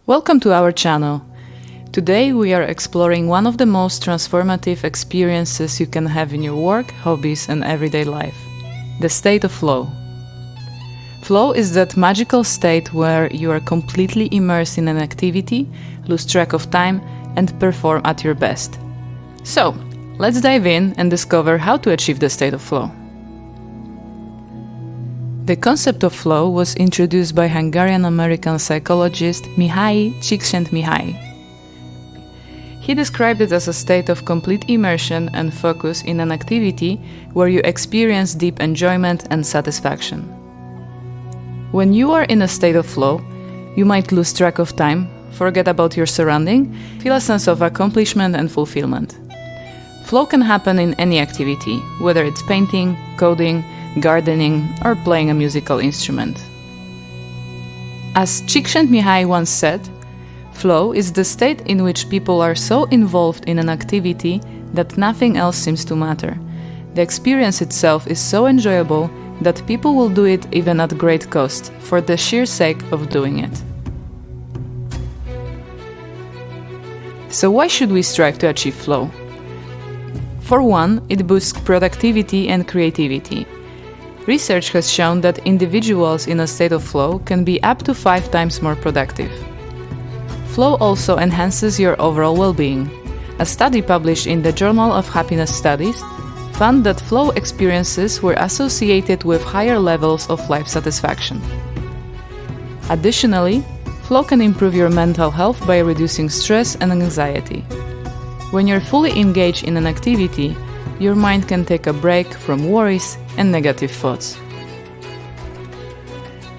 Welcome to our channel. Today we are exploring one of the most transformative experiences you can have in your work, hobbies and everyday life, the state of flow. Flow is that magical state where you are completely immersed in an activity, lose track of time and perform at your best. So, let's dive in and discover how to achieve the state of flow. The concept of flow was introduced by Hungarian-American psychologist Mihaly Csikszentmihalyi. He described it as a state of complete immersion and focus in an activity where you experience deep enjoyment and satisfaction. When you are in a state of flow, you might lose track of time, forget about your surrounding, feel a sense of accomplishment and fulfillment. Flow can happen in any activity, whether it's painting, coding, gardening, or playing a musical instrument. As Csikszentmihalyi once said, flow is the state in which people are so involved in an activity that nothing else seems to matter. The experience itself is so enjoyable that people will do it even at great cost, for the sheer sake of doing it. So why should we strive to achieve flow? For one, it boosts productivity and creativity. Research has shown that individuals in a state of flow can be up to 5 times more productive. Flow also enhances your overall well-being. A study published in the Journal of Happiness Studies found that flow experiences were associated with higher levels of life satisfaction. Additionally, flow can improve your mental health by reducing stress and anxiety. When you're fully engaged in an activity, your mind can take a break from worries and negative thoughts.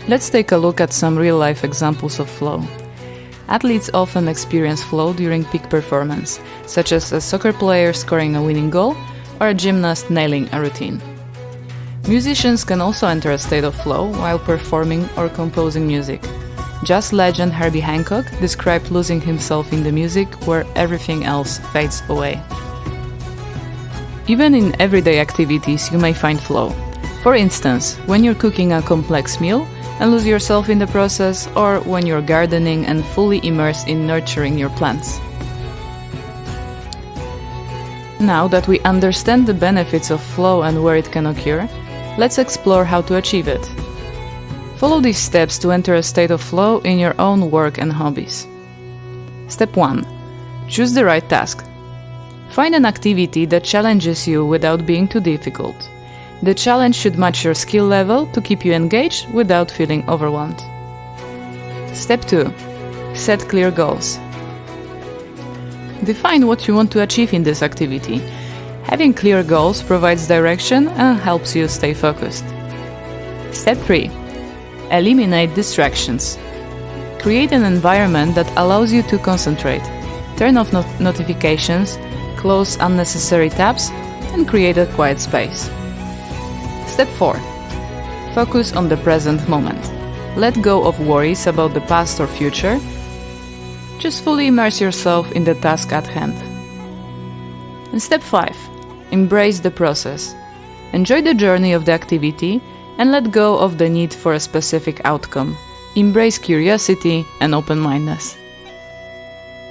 Let's take a look at some real-life examples of flow. Athletes often experience flow during peak performance, such as a soccer player scoring a winning goal or a gymnast nailing a routine. Musicians can also enter a state of flow while performing or composing music. Jazz legend Herbie Hancock described losing himself in the music where everything else fades away. Even in everyday activities you may find flow. For instance, when you're cooking a complex meal and lose yourself in the process, or when you're gardening and fully immersed in nurturing your plants. Now that we understand the benefits of flow and where it can occur, let's explore how to achieve it. Follow these steps to enter a state of flow in your own work and hobbies. Step 1. Choose the right task. Find an activity that challenges you without being too difficult. The challenge should match your skill level to keep you engaged without feeling overwhelmed. Step 2. Set clear goals. Define what you want to achieve in this activity. Having clear goals provides direction and helps you stay focused. Step 3. Eliminate distractions. Create an environment that allows you to concentrate. Turn off notifications, close unnecessary tabs, and create a quiet space. Step 4. Focus on the present moment. Let go of worries about the past or future. Just fully immerse yourself in the task at hand. And step 5. Embrace the process. Enjoy the journey of the activity and let go of the need for a specific outcome. Embrace curiosity and open-mindedness.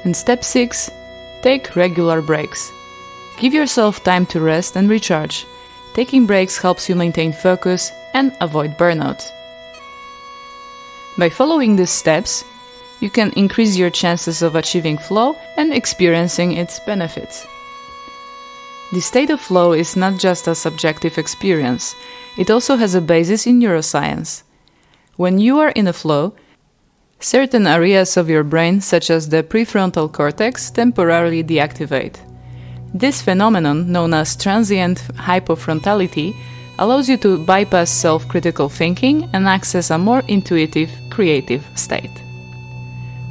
And step 6. Take regular breaks. Give yourself time to rest and recharge. Taking breaks helps you maintain focus and avoid burnout. By following these steps, you can increase your chances of achieving flow and experiencing its benefits. The state of flow is not just a subjective experience, it also has a basis in neuroscience. When you are in a flow, certain areas of your brain, such as the prefrontal cortex, temporarily deactivate. This phenomenon, known as transient hypofrontality, allows you to bypass self-critical thinking and access a more intuitive, creative state.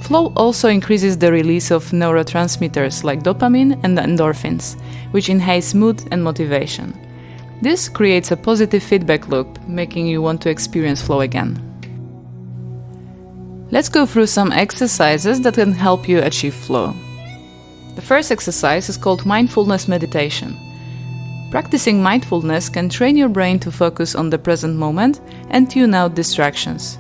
Flow also increases the release of neurotransmitters like dopamine and endorphins, which enhance mood and motivation. This creates a positive feedback loop, making you want to experience flow again. Let's go through some exercises that can help you achieve flow. The first exercise is called mindfulness meditation. Practicing mindfulness can train your brain to focus on the present moment and tune out distractions.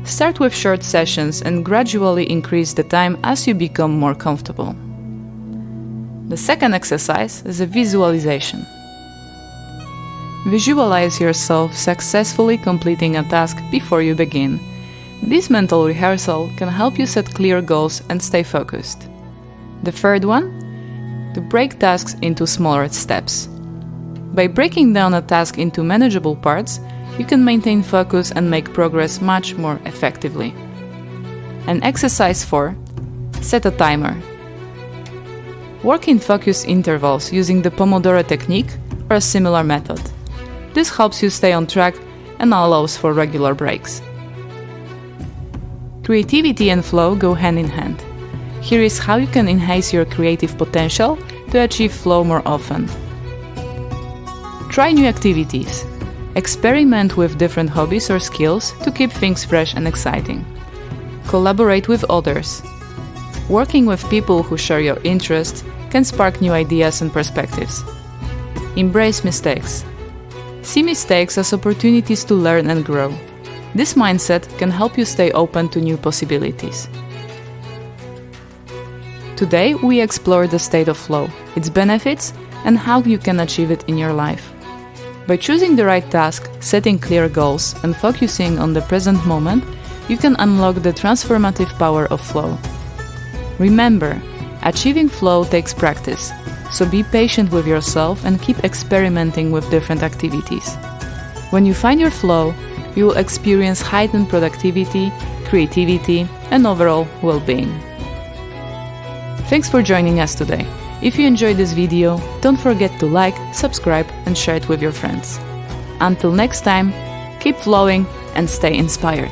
Start with short sessions and gradually increase the time as you become more comfortable. The second exercise is a visualization. Visualize yourself successfully completing a task before you begin. This mental rehearsal can help you set clear goals and stay focused. The third one, to break tasks into smaller steps. By breaking down a task into manageable parts, you can maintain focus and make progress much more effectively. And exercise 4, set a timer. Work in focused intervals using the Pomodoro technique or a similar method. This helps you stay on track and allows for regular breaks. Creativity and flow go hand in hand. Here is how you can enhance your creative potential to achieve flow more often. Try new activities. Experiment with different hobbies or skills to keep things fresh and exciting. Collaborate with others. Working with people who share your interests can spark new ideas and perspectives. Embrace mistakes. See mistakes as opportunities to learn and grow. This mindset can help you stay open to new possibilities. Today, we explore the state of flow, its benefits, and how you can achieve it in your life. By choosing the right task, setting clear goals, and focusing on the present moment, you can unlock the transformative power of flow. Remember, achieving flow takes practice, so be patient with yourself and keep experimenting with different activities. When you find your flow, you will experience heightened productivity, creativity, and overall well-being. Thanks for joining us today. If you enjoyed this video, don't forget to like, subscribe, and share it with your friends. Until next time, keep flowing and stay inspired.